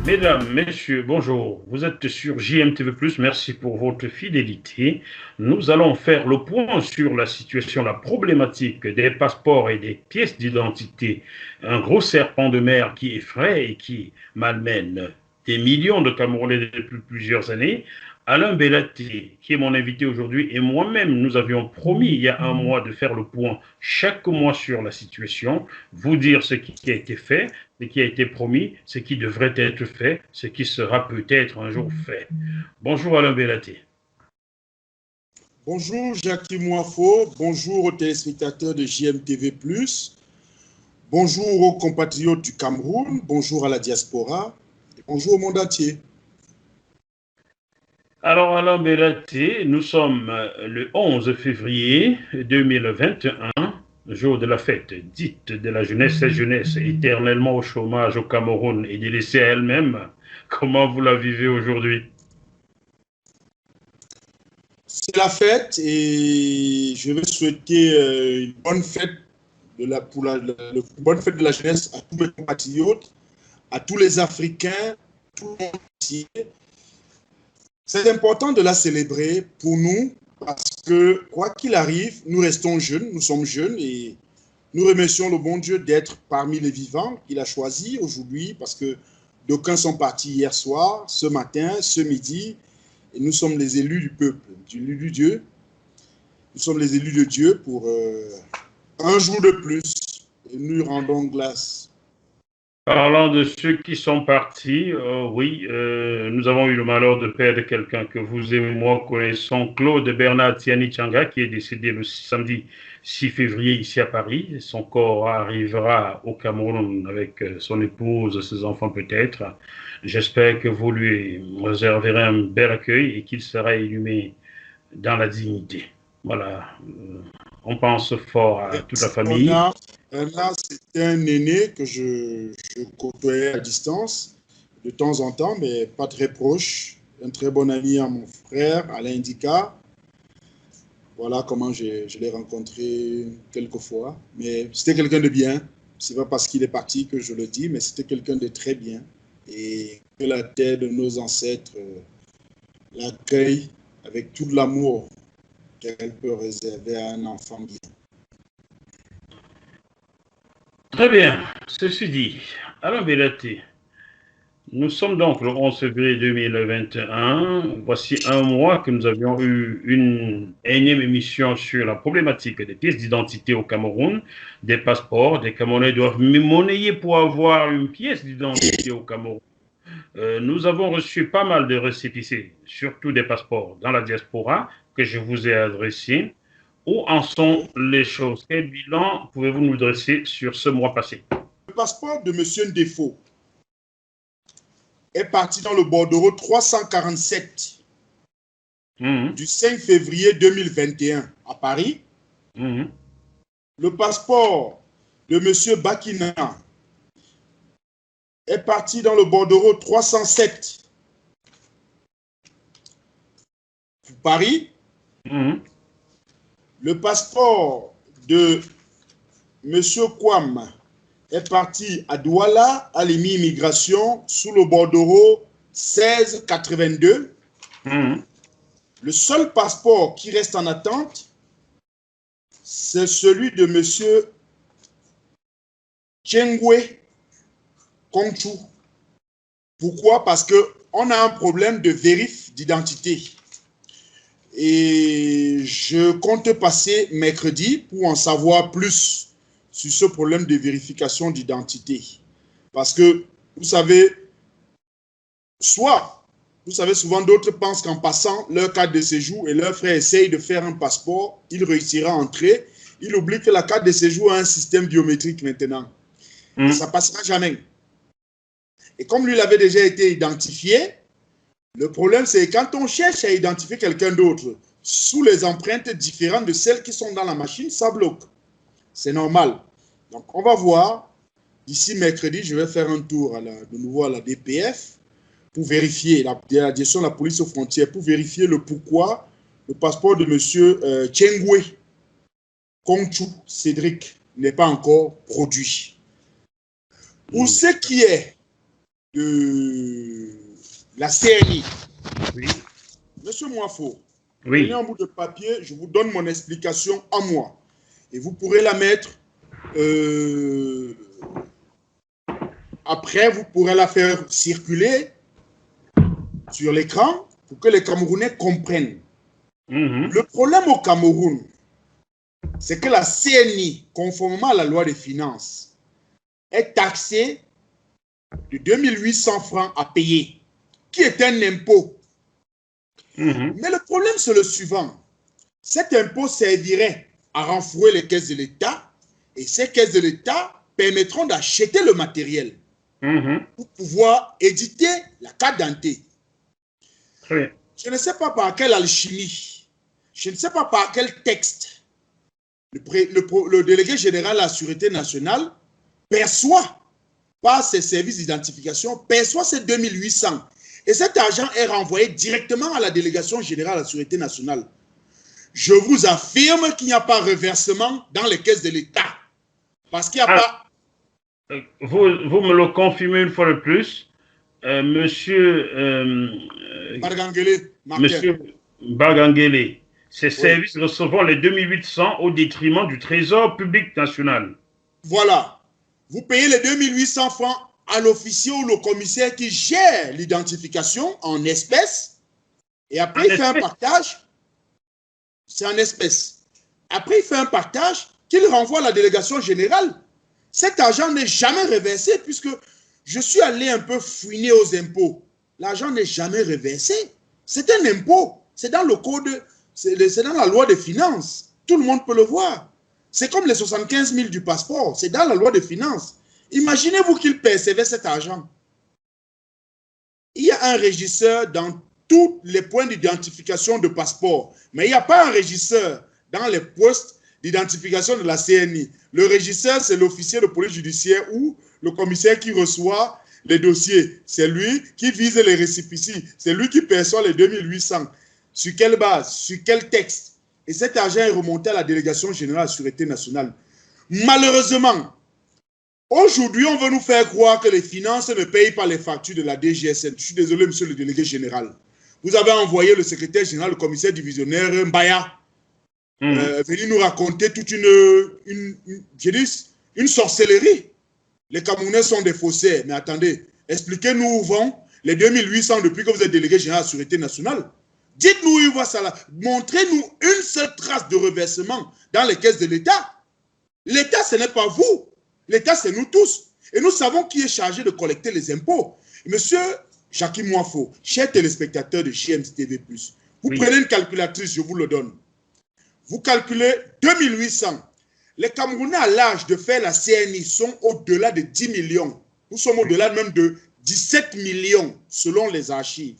Mesdames, Messieurs, bonjour. Vous êtes sur JMTV+. Merci pour votre fidélité. Nous allons faire le point sur la situation, la problématique des passeports et des pièces d'identité. Un gros serpent de mer qui effraie et qui malmène des millions de Camerounais depuis plusieurs années. Alain Bellaté, qui est mon invité aujourd'hui, et moi-même, nous avions promis il y a un mois de faire le point chaque mois sur la situation, vous dire ce qui a été fait, ce qui a été promis, ce qui devrait être fait, ce qui sera peut-être un jour fait. Bonjour Alain Bellaté. Bonjour Jacques Moifo, bonjour aux téléspectateurs de JMTV+, bonjour aux compatriotes du Cameroun, bonjour à la diaspora, et bonjour au monde entier. Alors Alain Bellaté, nous sommes le 11 février 2021, jour de la fête dite de la jeunesse, cette jeunesse éternellement au chômage au Cameroun et délaissée à elle-même. Comment vous la vivez aujourd'hui? C'est la fête et je veux souhaiter une bonne fête bonne fête de la jeunesse à tous mes compatriotes, à tous les Africains, tout le monde entier. C'est important de la célébrer pour nous parce que quoi qu'il arrive, nous restons jeunes, nous sommes jeunes et nous remercions le bon Dieu d'être parmi les vivants qu'il a choisis aujourd'hui parce que d'aucuns sont partis hier soir, ce matin, ce midi, et nous sommes les élus du peuple, du Dieu. Nous sommes les élus de Dieu pour un jour de plus et nous rendons grâce. Parlant de ceux qui sont partis, oui, nous avons eu le malheur de perdre quelqu'un que vous et moi connaissons, Claude Bernard Tiani Changa, qui est décédé le samedi 6 février ici à Paris. Son corps arrivera au Cameroun avec son épouse, ses enfants peut-être. J'espère que vous lui réserverez un bel accueil et qu'il sera inhumé dans la dignité. Voilà. On pense fort à toute la famille. C'était un aîné que je côtoyais à distance de temps en temps, mais pas très proche. Un très bon ami à mon frère, Alain Dika. Voilà comment je l'ai rencontré quelques fois. Mais c'était quelqu'un de bien. C'est pas parce qu'il est parti que je le dis, mais c'était quelqu'un de très bien. Et que la terre de nos ancêtres l'accueille avec tout l'amour qu'elle peut réserver à un enfant bien. Très bien. Ceci dit, Alain Bellaté, nous sommes donc le 11 février 2021. Voici un mois que nous avions eu une énième émission sur la problématique des pièces d'identité au Cameroun, des passeports. Des Camerounais doivent monnayer pour avoir une pièce d'identité au Cameroun. Nous avons reçu pas mal de récépissés, surtout des passeports dans la diaspora que je vous ai adressés. Où en sont les choses? Quel bilan pouvez-vous nous dresser sur ce mois passé? Le passeport de M. Ndefo est parti dans le bordereau 347 du 5 février 2021 à Paris. Le passeport de M. Bakina est parti dans le bordereau 307 pour Paris. Le passeport de M. Kwam est parti à Douala, à l'immigration, sous le bordereau 1682. Le seul passeport qui reste en attente, c'est celui de M. Chengwe Kongchu. Pourquoi? Parce qu'on a un problème de vérif d'identité. Et je compte passer mercredi pour en savoir plus sur ce problème de vérification d'identité. Parce que, vous savez, souvent d'autres pensent qu'en passant leur carte de séjour et leur frère essaye de faire un passeport, il réussira à entrer. Il oublie que la carte de séjour a un système biométrique maintenant. Et ça ne passera jamais. Et comme lui, il avait déjà été identifié, le problème, c'est quand on cherche à identifier quelqu'un d'autre sous les empreintes différentes de celles qui sont dans la machine, ça bloque. C'est normal. Donc, on va voir. D'ici mercredi, je vais faire un tour de nouveau à la DPF pour vérifier, la direction de la police aux frontières, pour vérifier le pourquoi le passeport de M. Chengwe Kongchu Cédric n'est pas encore produit. Pour ce qui est de la CNI. Oui. Monsieur Moifo, Oui. prenez un bout de papier, je vous donne mon explication à moi. Et vous pourrez la mettre, après vous pourrez la faire circuler sur l'écran pour que les Camerounais comprennent. Le problème au Cameroun, c'est que la CNI, conformément à la loi des finances, est taxée de 2800 francs à payer, qui est un impôt. Mais le problème, c'est le suivant. Cet impôt servirait à renflouer les caisses de l'État et ces caisses de l'État permettront d'acheter le matériel pour pouvoir éditer la carte d'identité. Je ne sais pas par quelle alchimie, je ne sais pas par quel texte le délégué général de la Sûreté nationale perçoit par ses services d'identification, perçoit ces 2800. Et cet argent est renvoyé directement à la délégation générale de la Sûreté nationale. Je vous affirme qu'il n'y a pas de reversement dans les caisses de l'État. Parce qu'il n'y a pas... Vous me le confirmez une fois de plus, monsieur Bagangele. Ces services recevront les 2800 au détriment du Trésor public national. Voilà. Vous payez les 2800 francs à l'officier ou le commissaire qui gère l'identification en espèces. Et après, il fait un partage. C'est en espèces. Après, il fait un partage qu'il renvoie à la délégation générale. Cet argent n'est jamais reversé puisque je suis allé un peu fouiner aux impôts. L'argent n'est jamais reversé. C'est un impôt. C'est dans le code, c'est dans la loi des finances. Tout le monde peut le voir. C'est comme les 75 000 du passeport. C'est dans la loi des finances. Imaginez-vous qu'il percevait cet argent. Il y a un régisseur dans tous les points d'identification de passeport. Mais il n'y a pas un régisseur dans les postes d'identification de la CNI. Le régisseur, c'est l'officier de police judiciaire ou le commissaire qui reçoit les dossiers. C'est lui qui vise les récépissés. C'est lui qui perçoit les 2800. Sur quelle base? Sur quel texte? Et cet argent est remonté à la délégation générale de la Sûreté nationale. Malheureusement, aujourd'hui, on veut nous faire croire que les finances ne payent pas les factures de la DGSN. Je suis désolé, monsieur le délégué général. Vous avez envoyé le secrétaire général, le commissaire divisionnaire Mbaya, venir nous raconter toute une sorcellerie. Les Camerounais sont des faussaires. Mais attendez, expliquez-nous où vont les 2800 depuis que vous êtes délégué général de la Sûreté nationale. Dites-nous où il va ça là. Montrez-nous une seule trace de reversement dans les caisses de l'État. L'État, ce n'est pas vous. L'État, c'est nous tous. Et nous savons qui est chargé de collecter les impôts. Monsieur Jackie Moifo, cher téléspectateur de GMTV+, vous prenez une calculatrice, je vous le donne. Vous calculez 2800. Les Camerounais à l'âge de faire la CNI sont au-delà de 10 millions. Nous sommes au-delà même de 17 millions selon les archives.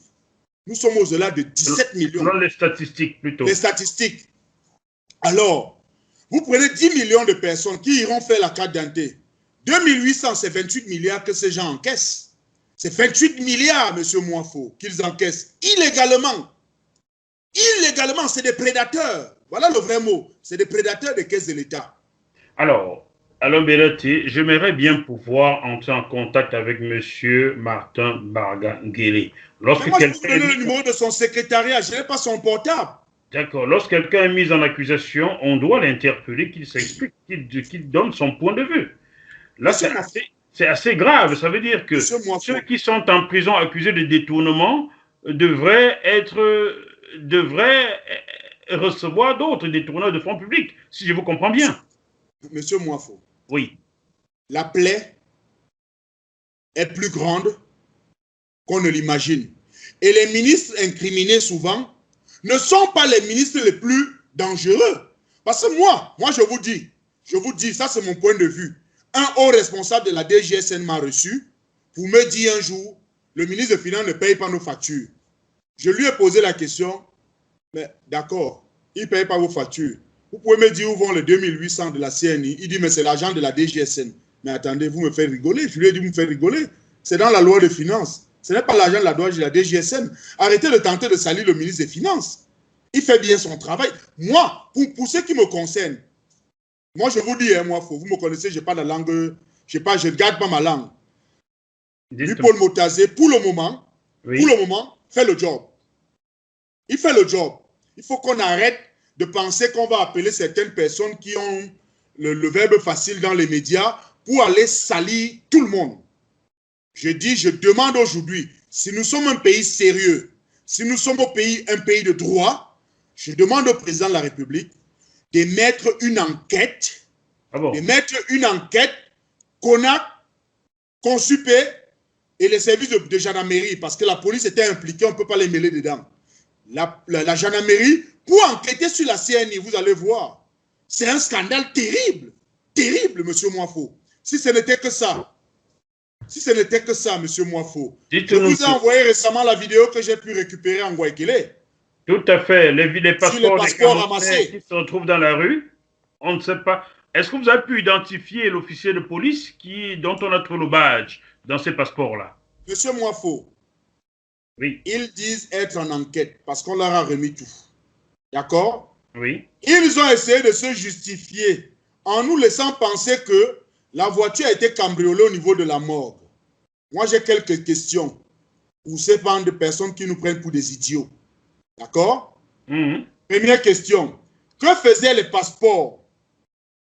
Nous sommes au-delà de 17 millions. Selon les statistiques plutôt. Les statistiques. Alors, vous prenez 10 millions de personnes qui iront faire la carte d'identité. 2800, c'est 28 milliards que ces gens encaissent. C'est 28 milliards, monsieur Moifo, qu'ils encaissent illégalement. Illégalement, c'est des prédateurs. Voilà le vrai mot. C'est des prédateurs des caisses de l'État. Alors, Alain Belletti, j'aimerais bien pouvoir entrer en contact avec monsieur Martin Bagangele. Lorsque moi, je peux vous donner le numéro de son secrétariat. Je n'ai pas son portable. D'accord. Lorsque quelqu'un est mis en accusation, on doit l'interpeller, qu'il s'explique, qu'il donne son point de vue. Là, c'est assez grave. Ça veut dire que ceux qui sont en prison accusés de détournement devraient recevoir d'autres détourneurs de fonds publics, si je vous comprends bien. Monsieur Moifo. Oui. La plaie est plus grande qu'on ne l'imagine. Et les ministres incriminés souvent ne sont pas les ministres les plus dangereux. Parce que moi je vous dis, ça c'est mon point de vue. Un haut responsable de la DGSN m'a reçu pour me dire un jour, le ministre des Finances ne paye pas nos factures. Je lui ai posé la question, mais d'accord, il ne paye pas vos factures. Vous pouvez me dire où vont les 2800 de la CNI? Il dit, mais c'est l'argent de la DGSN. Mais attendez, vous me faites rigoler. Je lui ai dit, vous me faites rigoler. C'est dans la loi des finances. Ce n'est pas l'argent de la DGSN. Arrêtez de tenter de salir le ministre des Finances. Il fait bien son travail. Moi, pour ce qui me concerne, moi je vous dis, hein, vous me connaissez, je n'ai pas la langue, je ne garde pas ma langue. Paul Motazé, pour le moment, fait le job. Il fait le job. Il faut qu'on arrête de penser qu'on va appeler certaines personnes qui ont le verbe facile dans les médias pour aller salir tout le monde. Je demande aujourd'hui, si nous sommes un pays sérieux, si nous sommes un pays de droit, je demande au président de la République de mettre une enquête, CONAC, Consupe et les services de gendarmerie, parce que la police était impliquée, on ne peut pas les mêler dedans. La gendarmerie, pour enquêter sur la CNI, vous allez voir, c'est un scandale terrible, terrible, monsieur Moifo. Si ce n'était que ça, monsieur Moifo. Je vous ai envoyé récemment la vidéo que j'ai pu récupérer en Guayaquil. Tout à fait, les passeports ramassés qui se retrouvent dans la rue, on ne sait pas. Est-ce que vous avez pu identifier l'officier de police dont on a trouvé le badge dans ces passeports-là? Monsieur Moifo, oui. Ils disent être en enquête parce qu'on leur a remis tout. D'accord? Oui. Ils ont essayé de se justifier en nous laissant penser que la voiture a été cambriolée au niveau de la morgue. Moi, j'ai quelques questions pour ces bandes de personnes qui nous prennent pour des idiots. D'accord? Première question. Que faisaient les passeports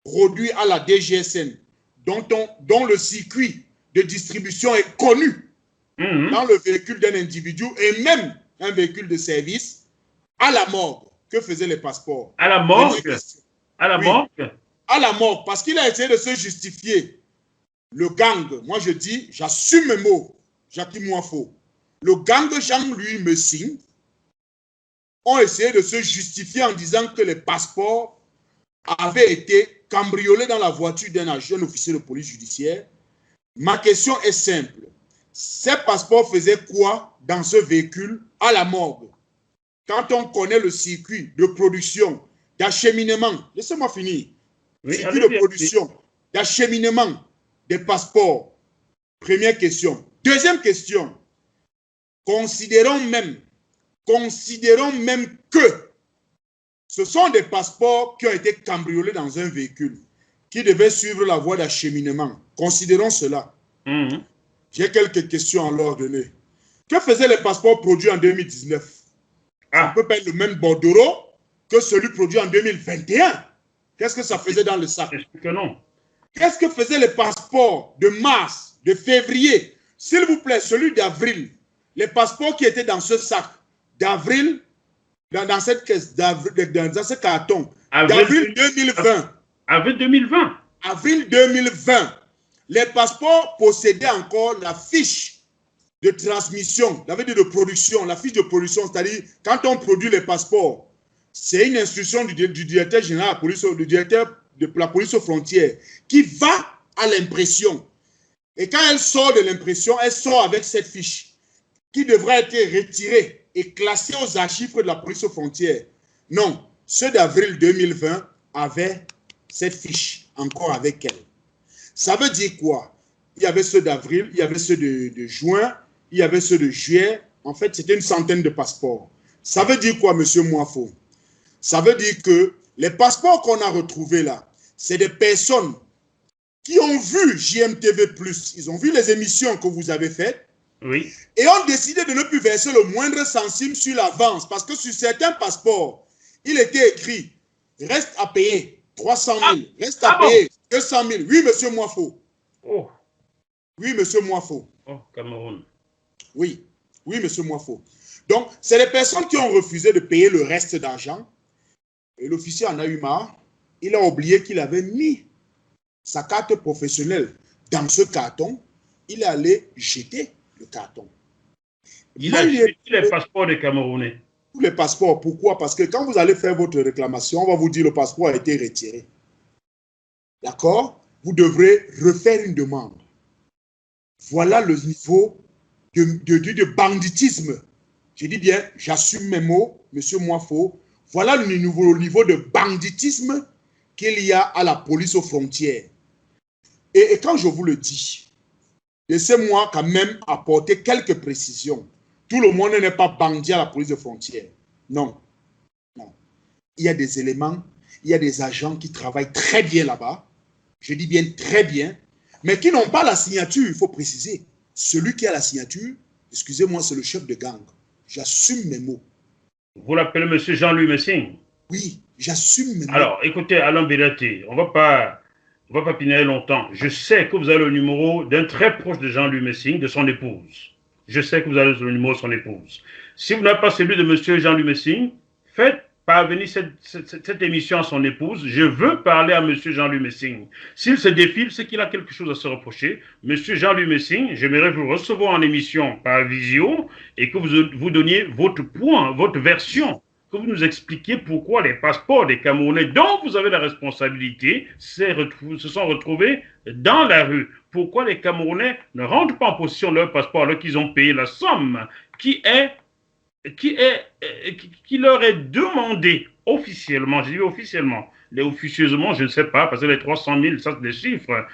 produits à la DGSN dont le circuit de distribution est connu dans le véhicule d'un individu et même un véhicule de service à la morgue? Que faisaient les passeports? À la morgue? À la morgue? À la morgue, parce qu'il a essayé de se justifier. Le gang, moi je dis, j'assume mes mots, Jacques Moifo. Le gang Jean-Louis Messing ont essayé de se justifier en disant que les passeports avaient été cambriolés dans la voiture d'un jeune officier de police judiciaire. Ma question est simple. Ces passeports faisaient quoi dans ce véhicule à la morgue? Quand on connaît le circuit de production, d'acheminement, laissez-moi finir, circuit de production, d'acheminement des passeports. Première question. Deuxième question. Considérons même que ce sont des passeports qui ont été cambriolés dans un véhicule qui devait suivre la voie d'acheminement. Considérons cela. J'ai quelques questions à leur donner. Que faisaient les passeports produits en 2019? Ça peut pas être le même bordereau que celui produit en 2021. Qu'est-ce que ça faisait dans le sac? Que non. Qu'est-ce que faisaient les passeports de mars, de février? S'il vous plaît, celui d'avril. Les passeports qui étaient dans ce sac d'avril, dans cette caisse, dans ce carton, d'avril 2020. Avril 2020. Avril 2020. Les passeports possédaient encore la fiche de transmission, la fiche de production, la fiche de production, c'est-à-dire quand on produit les passeports, c'est une instruction du directeur général de la police, du directeur de la police aux frontières, qui va à l'impression. Et quand elle sort de l'impression, elle sort avec cette fiche qui devrait être retirée et classée aux archives de la police aux frontières. Non, ceux d'avril 2020 avaient cette fiche encore avec elle. Ça veut dire quoi? Il y avait ceux d'avril, il y avait ceux de juin, il y avait ceux de juillet. En fait, c'était une centaine de passeports. Ça veut dire quoi, monsieur Moifo? Ça veut dire que les passeports qu'on a retrouvés là, c'est des personnes qui ont vu JMTV+, ils ont vu les émissions que vous avez faites, oui, et ont décidé de ne plus verser le moindre centime sur l'avance, parce que sur certains passeports, il était écrit « Reste à payer 300 000, reste à payer 200 000. » Oui, monsieur Moifo. Oh. Oui, monsieur Moifo. Oh, Cameroun. Oui, oui, monsieur Moifo. Donc, c'est les personnes qui ont refusé de payer le reste d'argent. Et l'officier en a eu marre. Il a oublié qu'il avait mis sa carte professionnelle dans ce carton. Il est allé jeter le carton. Il a jeté les passeports des Camerounais. Tous les passeports. Pourquoi? Parce que quand vous allez faire votre réclamation, on va vous dire que le passeport a été retiré. D'accord? Vous devrez refaire une demande. Voilà le niveau de banditisme. Je dis bien, j'assume mes mots, monsieur Moifo. Voilà le niveau de banditisme qu'il y a à la police aux frontières. Et quand je vous le dis, laissez-moi quand même apporter quelques précisions. Tout le monde n'est pas bandit à la police aux frontières. Non. Non. Il y a des éléments, il y a des agents qui travaillent très bien là-bas. Je dis bien très bien, mais qui n'ont pas la signature, il faut préciser. celui qui a la signature, excusez-moi, c'est le chef de gang. J'assume mes mots. Vous l'appelez M. Jean-Louis Messing? Oui, j'assume mes mots. Alors, écoutez, Alain Bélaté, on va pas pinailler longtemps. Je sais que vous avez le numéro d'un très proche de Jean-Louis Messing, de son épouse. Je sais que vous avez le numéro de son épouse. Si vous n'avez pas celui de M. Jean-Louis Messing, faites parvenir cette émission à son épouse. Je veux parler à M. Jean-Louis Messing. S'il se défile, c'est qu'il a quelque chose à se reprocher. M. Jean-Louis Messing, j'aimerais vous recevoir en émission par visio et que vous donniez votre point, votre version, que vous nous expliquiez pourquoi les passeports des Camerounais dont vous avez la responsabilité se sont retrouvés dans la rue. Pourquoi les Camerounais ne rentrent pas en possession de leur passeport alors qu'ils ont payé la somme qui leur est demandée officiellement, je dis officiellement, les officieusement, je ne sais pas, parce que les 300 000, ça c'est des chiffres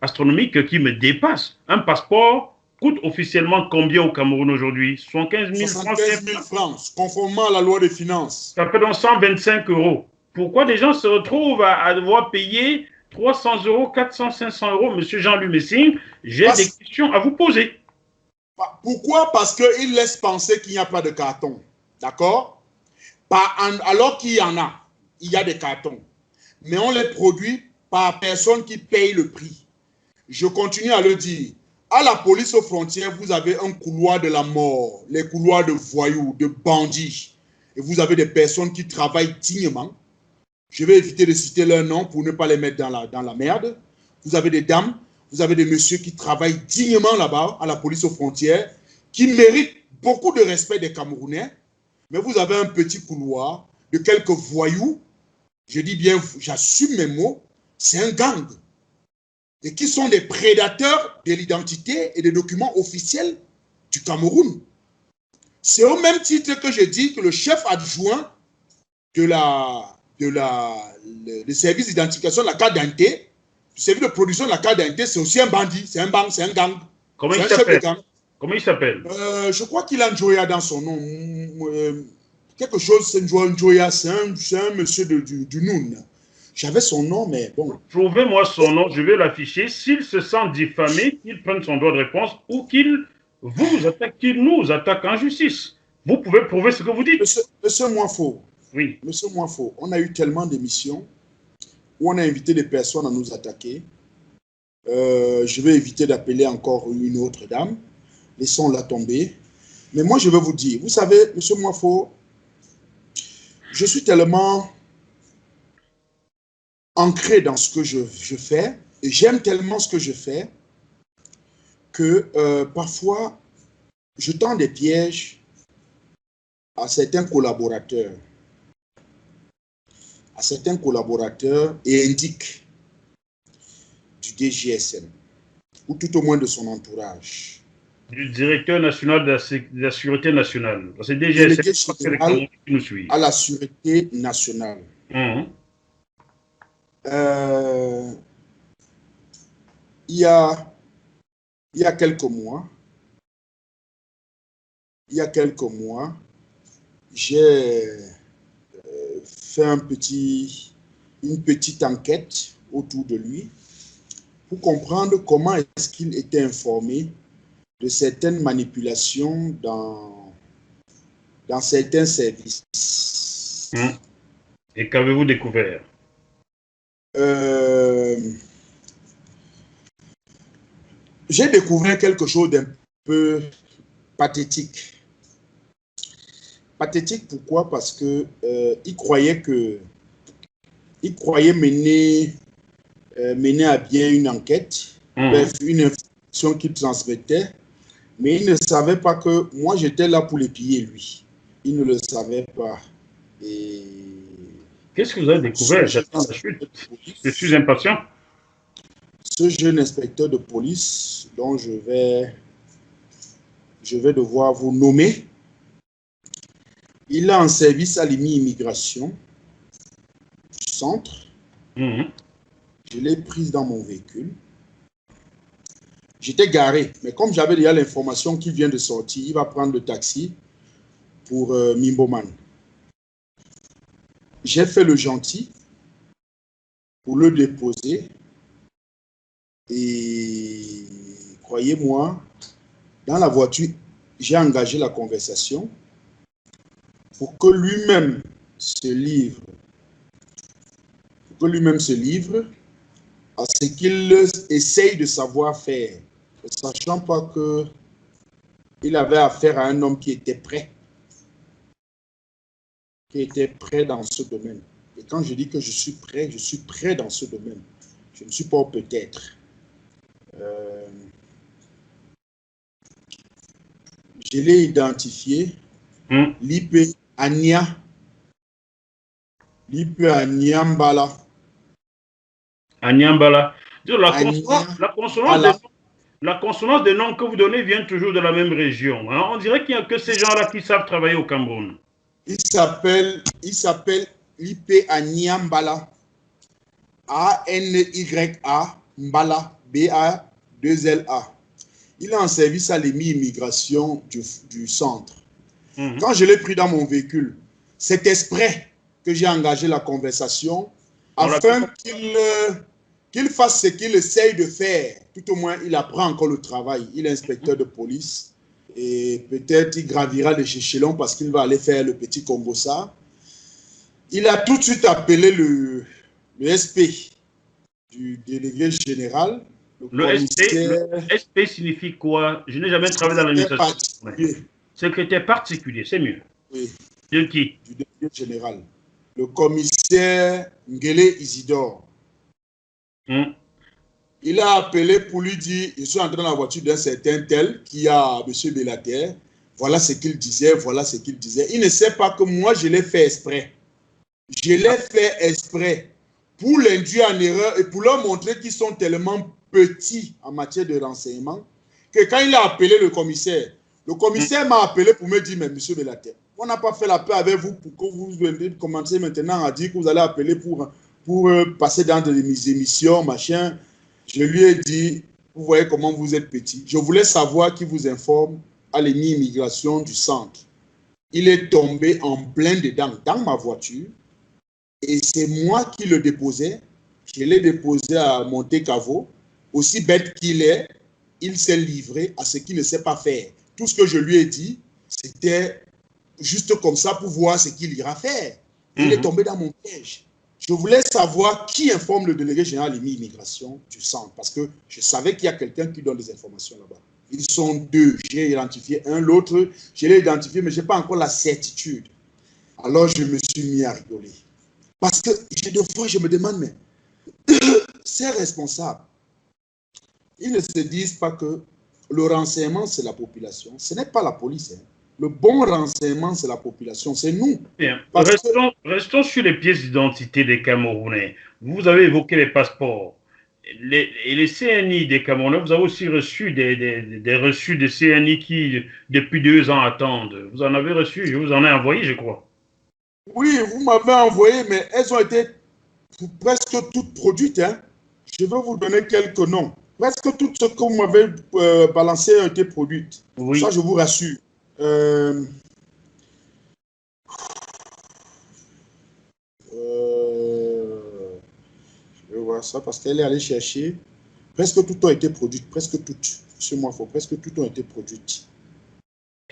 astronomiques qui me dépassent. Un passeport coûte officiellement combien au Cameroun aujourd'hui? 75 000 francs. 75 000 francs, conformément à la loi des finances. Ça fait donc 125 euros. Pourquoi des gens se retrouvent à devoir payer 300 euros, 400, 500 euros? Monsieur Jean-Louis Messing, j'ai des questions à vous poser. Pourquoi? Parce qu'ils laissent penser qu'il n'y a pas de carton. D'accord? Alors qu'il y en a, il y a des cartons. Mais on les produit par personne qui paye le prix. Je continue à le dire. À la police aux frontières, vous avez un couloir de la mort, les couloirs de voyous, de bandits. Et vous avez des personnes qui travaillent dignement. Je vais éviter de citer leurs noms pour ne pas les mettre dans la merde. Vous avez des dames, vous avez des messieurs qui travaillent dignement là-bas, à la police aux frontières, qui méritent beaucoup de respect des Camerounais. Mais vous avez un petit couloir de quelques voyous. Je dis bien, j'assume mes mots, c'est un gang. Et qui sont des prédateurs de l'identité et des documents officiels du Cameroun. C'est au même titre que je dis que le chef adjoint du service d'identification de la carte d'identité, du service de production de la carte d'identité, c'est aussi un bandit, c'est un gang. Comment il s'appelle? Comment il s'appelle? Je crois qu'il a Njoya dans son nom. Quelque chose, c'est Njoya, c'est un monsieur du Noun. J'avais son nom, mais bon. Trouvez-moi son nom, je vais l'afficher. S'il se sent diffamé, qu'il prenne son droit de réponse ou qu'il vous attaque, qu'il nous attaque en justice. Vous pouvez prouver ce que vous dites. Monsieur Moifo, oui. Monsieur Moifo, on a eu tellement d'émissions où on a invité des personnes à nous attaquer. Je vais éviter d'appeler encore une autre dame. Laissons-la tomber. Mais moi, je vais vous dire, vous savez, Monsieur Moifo, je suis tellement ancré dans ce que je fais, et j'aime tellement ce que je fais, que parfois, je tends des pièges à certains collaborateurs. Et indique du DGSN, ou tout au moins de son entourage. Du directeur national de la Sûreté nationale. C'est DGSN qui nous suit. À la Sûreté nationale. Il y a quelques mois, j'ai fait une petite enquête autour de lui pour comprendre comment est-ce qu'il était informé de certaines manipulations dans certains services. Et qu'avez-vous découvert? J'ai découvert quelque chose d'un peu pathétique. Pathétique, pourquoi? Parce que il croyait mener à bien une enquête, bref, une information qu'il transmettait, mais il ne savait pas que moi j'étais là pour les piller, lui. Il ne le savait pas. Et qu'est-ce que vous avez découvert? J'attends la chute. Je suis impatient. Ce jeune inspecteur de police dont je vais devoir vous nommer, il est en service à l'IMI-immigration du centre. Je l'ai prise dans mon véhicule. J'étais garé, mais comme j'avais déjà l'information qu'il vient de sortir, il va prendre le taxi pour Mimboman. J'ai fait le gentil pour le déposer et croyez-moi, Dans la voiture, j'ai engagé la conversation pour que lui-même se livre, à ce qu'il essaye de savoir faire, ne sachant pas qu'il avait affaire à un homme qui était prêt dans ce domaine. Et quand je dis que je suis prêt dans ce domaine. Je ne suis pas peut-être. Je l'ai identifié. Lipe Anyambala. Anyambala. La consonance des noms que vous donnez vient toujours de la même région. Hein? On dirait qu'il n'y a que ces gens-là qui savent travailler au Cameroun. Il s'appelle Lipe Anyambala. A-N-Y-A Mbala, B-A-2-L-A. Il est en service à l'EMI-immigration du centre. Quand je l'ai pris dans mon véhicule, c'est exprès que j'ai engagé la conversation afin qu'il fasse ce qu'il essaye de faire. Tout au moins, il apprend encore le travail. Il est inspecteur de police et peut-être il gravira les échelons parce qu'il va aller faire le petit Congossa. Il a tout de suite appelé le SP du délégué général. Le SP signifie quoi? Je n'ai jamais travaillé dans l'administration. Secrétaire particulier, c'est mieux. Oui. De qui? Du délégué général. Le commissaire Ngele Isidore. Il a appelé pour lui dire, je suis entré dans la voiture d'un certain tel qui a M. Belater. Voilà ce qu'il disait, voilà ce qu'il disait. Il ne sait pas que moi, je l'ai fait exprès. Je l'ai fait exprès pour l'induire en erreur et pour leur montrer qu'ils sont tellement petits en matière de renseignement que quand il a appelé le commissaire m'a appelé pour me dire, mais monsieur Belater, on n'a pas fait la paix avec vous pour que vous commencez maintenant à dire que vous allez appeler pour passer dans des émissions, machin. Je lui ai dit, vous voyez comment vous êtes petit. Je voulais savoir qui vous informe à l'immigration du centre. Il est tombé en plein dedans, dans ma voiture. Et c'est moi qui le déposais. Je l'ai déposé à Monte-Cavo. Aussi bête qu'il est, il s'est livré à ce qu'il ne sait pas faire. Tout ce que je lui ai dit, c'était juste comme ça pour voir ce qu'il ira faire. Il est tombé dans mon piège. Je voulais savoir qui informe le délégué général de l'immigration du centre, parce que je savais qu'il y a quelqu'un qui donne des informations là-bas. Ils sont deux. J'ai identifié un, l'autre, je l'ai identifié, mais je n'ai pas encore la certitude. Alors je me suis mis à rigoler. Parce que des fois, je me demande, mais ces responsables, ils ne se disent pas que le renseignement, c'est la population. Ce n'est pas la police. Hein. Le bon renseignement, c'est la population. C'est nous. Bien. Restons sur les pièces d'identité des Camerounais. Vous avez évoqué les passeports. Les CNI des Camerounais, vous avez aussi reçu des reçus de CNI qui, depuis 2 ans, attendent. Vous en avez reçu, je vous en ai envoyé, je crois. Oui, vous m'avez envoyé, mais elles ont été presque toutes produites. Hein. Je vais vous donner quelques noms. Presque tout ce que vous m'avez balancé a été produit. Oui. Ça, je vous rassure. Je vais voir ça parce qu'elle est allée chercher. Presque tout a été produit. Presque toutes. Sur moi, presque tout a été produit.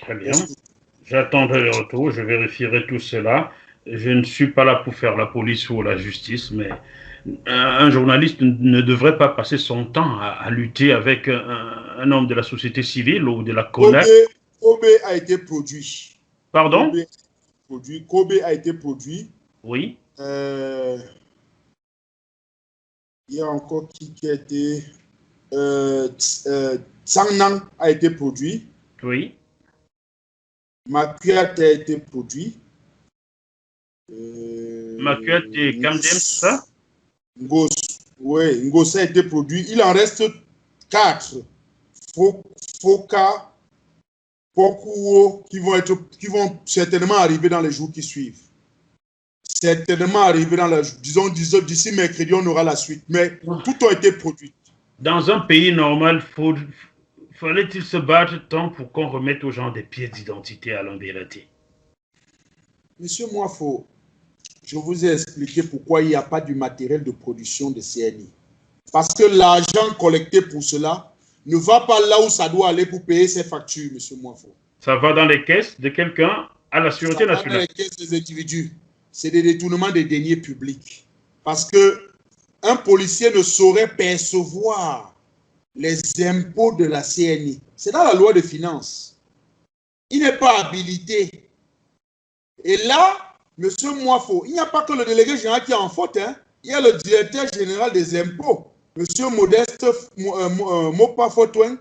Très bien. J'attendrai le retour. Je vérifierai tout cela. Je ne suis pas là pour faire la police ou la justice, mais un journaliste ne devrait pas passer son temps à lutter avec un homme de la société civile ou de la CONAC. Kobe a été produit. Pardon? Kobe a été produit. Oui. Il y a encore qui a été... Tsangnan a été produit. Oui. Makuat a été produit. Makuat et Kamdem, ça? Ngos, oui, Ngos a été produit. Il en reste 4. Foka, Pokuo, qui vont certainement arriver dans les jours qui suivent. Certainement arriver dans disons d'ici mercredi, on aura la suite. Mais tout a été produit. Dans un pays normal, fallait-il se battre tant pour qu'on remette aux gens des pièces d'identité à l'embélaté? Monsieur Moifo, je vous ai expliqué pourquoi il n'y a pas du matériel de production de CNI. Parce que l'argent collecté pour cela ne va pas là où ça doit aller pour payer ses factures, M. Moifo. Ça va dans les caisses de quelqu'un à la Sûreté nationale. Ça va dans les caisses des individus. C'est des détournements des deniers publics. Parce qu'un policier ne saurait percevoir les impôts de la CNI. C'est dans la loi de finances. Il n'est pas habilité. Et là, M. Moifo, il n'y a pas que le délégué général qui est en faute. Hein. Il y a le directeur général des impôts, M. Modeste Mopa Fotouin,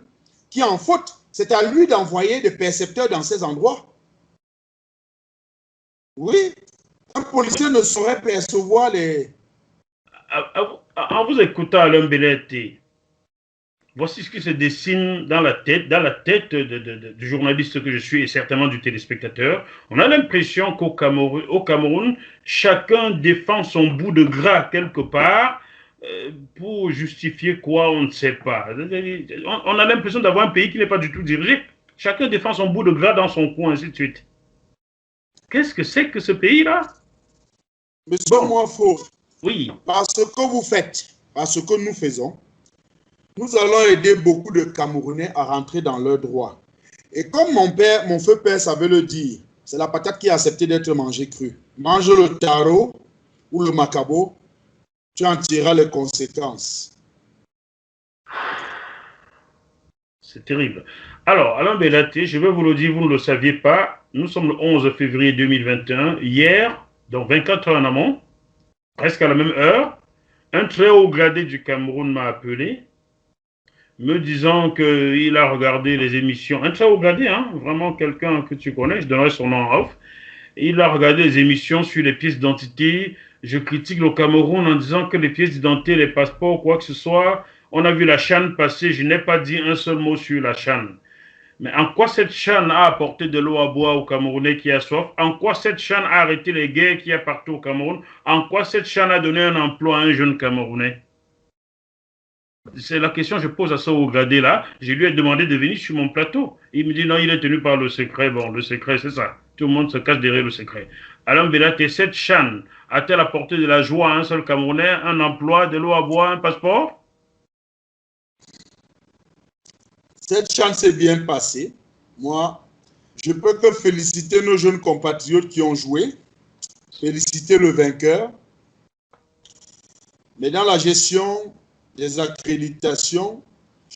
qui est en faute. C'est à lui d'envoyer des percepteurs dans ces endroits. Oui, un policier ne saurait percevoir les... En vous écoutant, Alain Belletti, voici ce qui se dessine dans la tête du journaliste que je suis et certainement du téléspectateur. On a l'impression qu'au Cameroun, chacun défend son bout de gras quelque part pour justifier quoi, on ne sait pas. On a l'impression d'avoir un pays qui n'est pas du tout dirigé. Chacun défend son bout de gras dans son coin, ainsi de suite. Qu'est-ce que c'est que ce pays-là? Monsieur Moifo, oui. Par ce que vous faites, par ce que nous faisons, nous allons aider beaucoup de Camerounais à rentrer dans leurs droits. Et comme mon feu père savait le dire, c'est la patate qui a accepté d'être mangée crue. Mange le taro ou le macabo, tu en tireras les conséquences. C'est terrible. Alors, Alain Belletti, je vais vous le dire, vous ne le saviez pas, nous sommes le 11 février 2021. Hier, donc 24 heures en amont, presque à la même heure, un très haut gradé du Cameroun m'a appelé, me disant qu'il a regardé les émissions, un très haut gradé, hein, vraiment quelqu'un que tu connais, je donnerai son nom en off, il a regardé les émissions sur les pièces d'identité. Je critique le Cameroun en disant que les pièces d'identité, les passeports, quoi que ce soit, on a vu la CHAN passer, je n'ai pas dit un seul mot sur la CHAN. Mais en quoi cette CHAN a apporté de l'eau à boire au Camerounais qui a soif? En quoi cette CHAN a arrêté les guerres qu'il y a partout au Cameroun? En quoi cette CHAN a donné un emploi à un jeune Camerounais? C'est la question que je pose à ce haut gradé-là. Je lui ai demandé de venir sur mon plateau. Il me dit non, il est tenu par le secret. Bon, le secret, c'est ça. Tout le monde se cache derrière le secret. Alain Belletti, cette CHAN a-t-elle apporté de la joie à un seul Camerounais, un emploi, de l'eau à boire, un passeport? Cette CHAN s'est bien passée. Moi, je peux que féliciter nos jeunes compatriotes qui ont joué, féliciter le vainqueur. Mais dans la gestion des accréditations,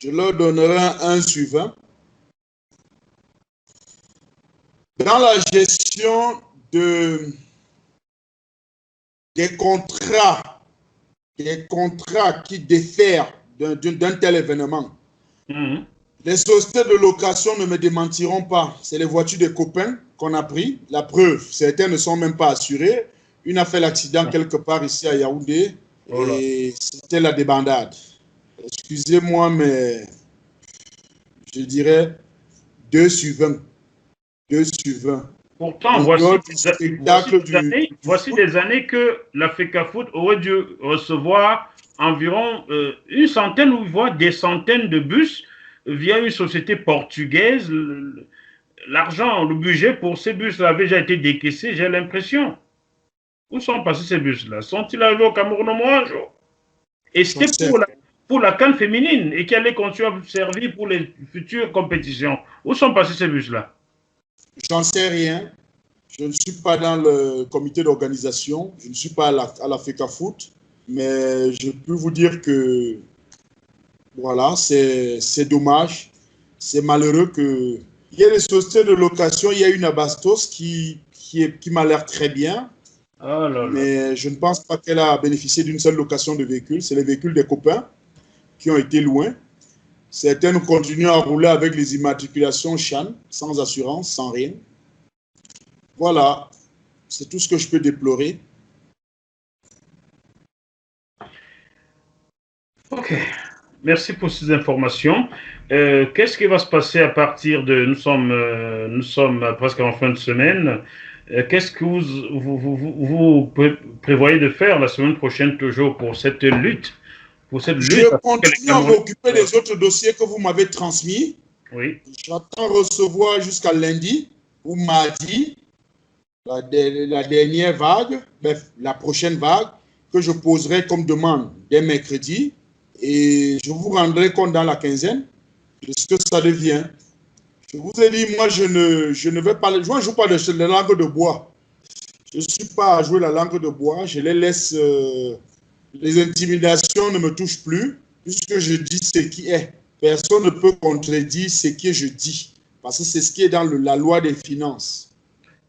je leur donnerai un 1 sur 20. Dans la gestion des contrats qui diffèrent d'un tel événement, les sociétés de location ne me démentiront pas. C'est les voitures des copains qu'on a pris. La preuve, certains ne sont même pas assurés. Une a fait l'accident quelque part ici à Yaoundé. Et c'était la débandade. Excusez-moi, mais je dirais 2 sur 20. 2 sur 20. Pourtant, voici des années que la FECAFOOT aurait dû recevoir environ une centaine ou voire des centaines de bus via une société portugaise. L'argent, le budget pour ces bus-là avait déjà été décaissé, j'ai l'impression. Où sont passés ces bus-là? Sont-ils arrivés au Cameroun au moins un jour? Et c'était pour la CAN féminine et qui allait continuer à servir pour les futures compétitions. Où sont passés ces bus-là? J'en sais rien. Je ne suis pas dans le comité d'organisation. Je ne suis pas à la FECAFOOT. Mais je peux vous dire que voilà, c'est dommage. C'est malheureux que... Il y a des sociétés de location. Il y a une à Bastos qui m'a l'air très bien. Oh là là. Mais je ne pense pas qu'elle a bénéficié d'une seule location de véhicules. C'est les véhicules des copains qui ont été loin. Certaines continuent à rouler avec les immatriculations CHAN, sans assurance, sans rien. Voilà, c'est tout ce que je peux déplorer. Ok, merci pour ces informations. Qu'est-ce qui va se passer à partir de... Nous sommes presque en fin de semaine. Qu'est-ce que vous prévoyez de faire la semaine prochaine toujours pour cette lutte? Je continue à m'occuper des autres dossiers que vous m'avez transmis. Oui. J'attends recevoir jusqu'à lundi ou mardi la dernière vague, bref, la prochaine vague que je poserai comme demande dès mercredi. Et je vous rendrai compte dans la quinzaine de ce que ça devient. Je vous ai dit, moi, je ne vais pas... Moi, je ne joue pas de la langue de bois. Je ne suis pas à jouer la langue de bois. Je les laisse... les intimidations ne me touchent plus, puisque je dis ce qui est. Personne ne peut contredire ce que je dis, parce que c'est ce qui est dans la loi des finances.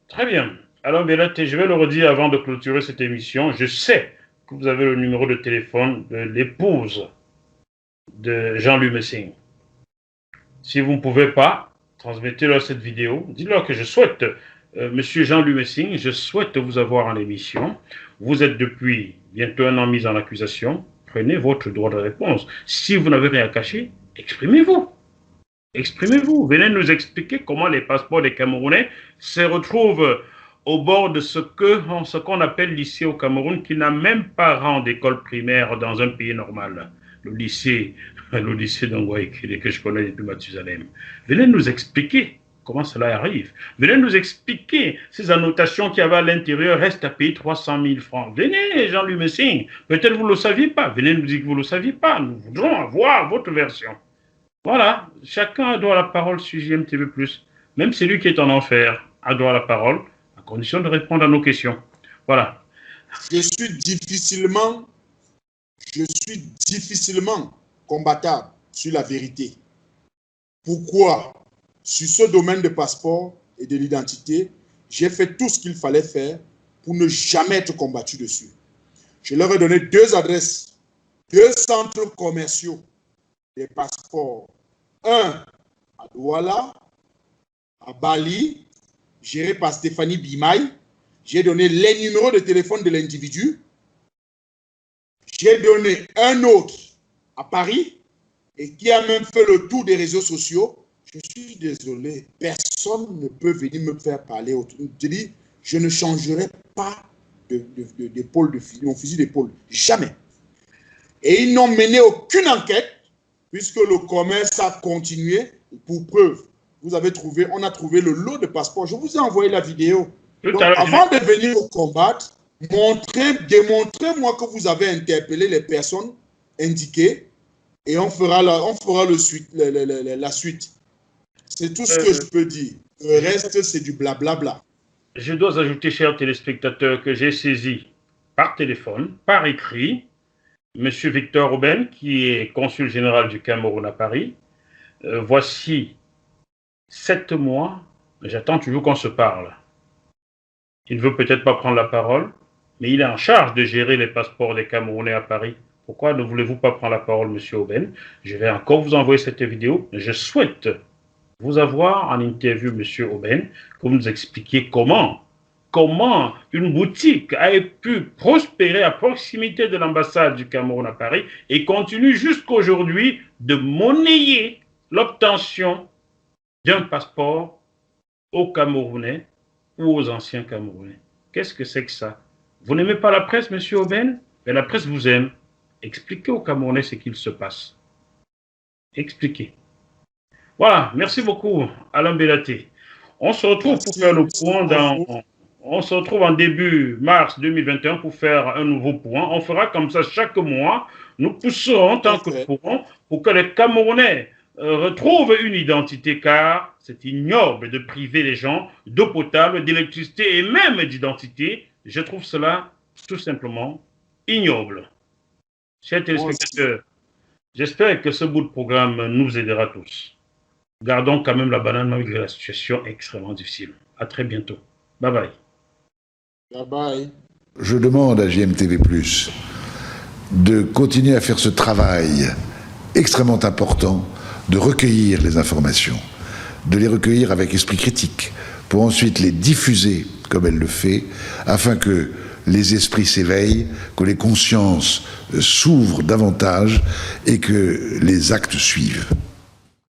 Très bien. Alors, Bélaté, je vais le redire avant de clôturer cette émission. Je sais que vous avez le numéro de téléphone de l'épouse de Jean-Louis Messing. Si vous ne pouvez pas, transmettez-leur cette vidéo. Dites-leur que je souhaite, Monsieur Jean-Louis Messing, je souhaite vous avoir en émission. Vous êtes depuis bientôt 1 an mis en accusation. Prenez votre droit de réponse. Si vous n'avez rien à cacher, exprimez-vous. Exprimez-vous. Venez nous expliquer comment les passeports des Camerounais se retrouvent au bord de ce qu'on appelle lycée au Cameroun, qui n'a même pas rang d'école primaire dans un pays normal. Le lycée d'Angwaïkile que je connais depuis Mathusalem. Venez nous expliquer comment cela arrive. Venez nous expliquer ces annotations qu'il y avait à l'intérieur restent à payer 300 000 francs. Venez, Jean-Louis Messing. Peut-être vous ne le saviez pas. Venez nous dire que vous ne le saviez pas. Nous voudrons avoir votre version. Voilà, chacun a droit à la parole sur JMTV+. Même celui qui est en enfer a droit à la parole, à condition de répondre à nos questions. Voilà. Je suis difficilement combattable sur la vérité. Pourquoi? Sur ce domaine de passeport et de l'identité, j'ai fait tout ce qu'il fallait faire pour ne jamais être combattu dessus. Je leur ai donné 2 adresses, 2 centres commerciaux des passeports. Un à Douala, à Bali, géré par Stéphanie Bimaï. J'ai donné les numéros de téléphone de l'individu. J'ai donné un autre à Paris et qui a même fait le tour des réseaux sociaux. Je suis désolé, personne ne peut venir me faire parler. Je dis, je ne changerai pas d'épaule, mon fusil d'épaule. Jamais. Et ils n'ont mené aucune enquête, puisque le commerce a continué. Pour preuve, on a trouvé le lot de passeports. Je vous ai envoyé la vidéo. Donc, avant de venir au combat, démontrez-moi que vous avez interpellé les personnes indiquées et on fera la suite. C'est tout ce que je peux dire. Le reste, c'est du blablabla. Je dois ajouter, chers téléspectateurs, que j'ai saisi par téléphone, par écrit, M. Victor Aubaine, qui est consul général du Cameroun à Paris. Voici 7 mois, j'attends toujours qu'on se parle. Il ne veut peut-être pas prendre la parole, mais il est en charge de gérer les passeports des Camerounais à Paris. Pourquoi ne voulez-vous pas prendre la parole, M. Aubaine? Je vais encore vous envoyer cette vidéo. Je souhaite vous avoir en interview, M. Aubaine, que vous nous expliquiez comment une boutique a pu prospérer à proximité de l'ambassade du Cameroun à Paris et continue jusqu'à aujourd'hui de monnayer l'obtention d'un passeport aux Camerounais ou aux anciens Camerounais. Qu'est-ce que c'est que ça? Vous n'aimez pas la presse, M. Aubaine? Mais la presse vous aime. Expliquez aux Camerounais ce qu'il se passe. Expliquez. Voilà, merci beaucoup, Alain Bélaté. On se retrouve pour faire le point on se retrouve en début mars 2021 pour faire un nouveau point. On fera comme ça chaque mois. Nous pousserons tant que pourrons pour que les Camerounais retrouvent une identité, car c'est ignoble de priver les gens d'eau potable, d'électricité et même d'identité. Je trouve cela tout simplement ignoble. Chers téléspectateurs, j'espère que ce bout de programme nous aidera tous. Gardons quand même la banane malgré la situation extrêmement difficile. À très bientôt. Bye bye. Bye bye. Je demande à JMTV+, de continuer à faire ce travail extrêmement important, de recueillir les informations, de les recueillir avec esprit critique, pour ensuite les diffuser comme elle le fait, afin que les esprits s'éveillent, que les consciences s'ouvrent davantage et que les actes suivent.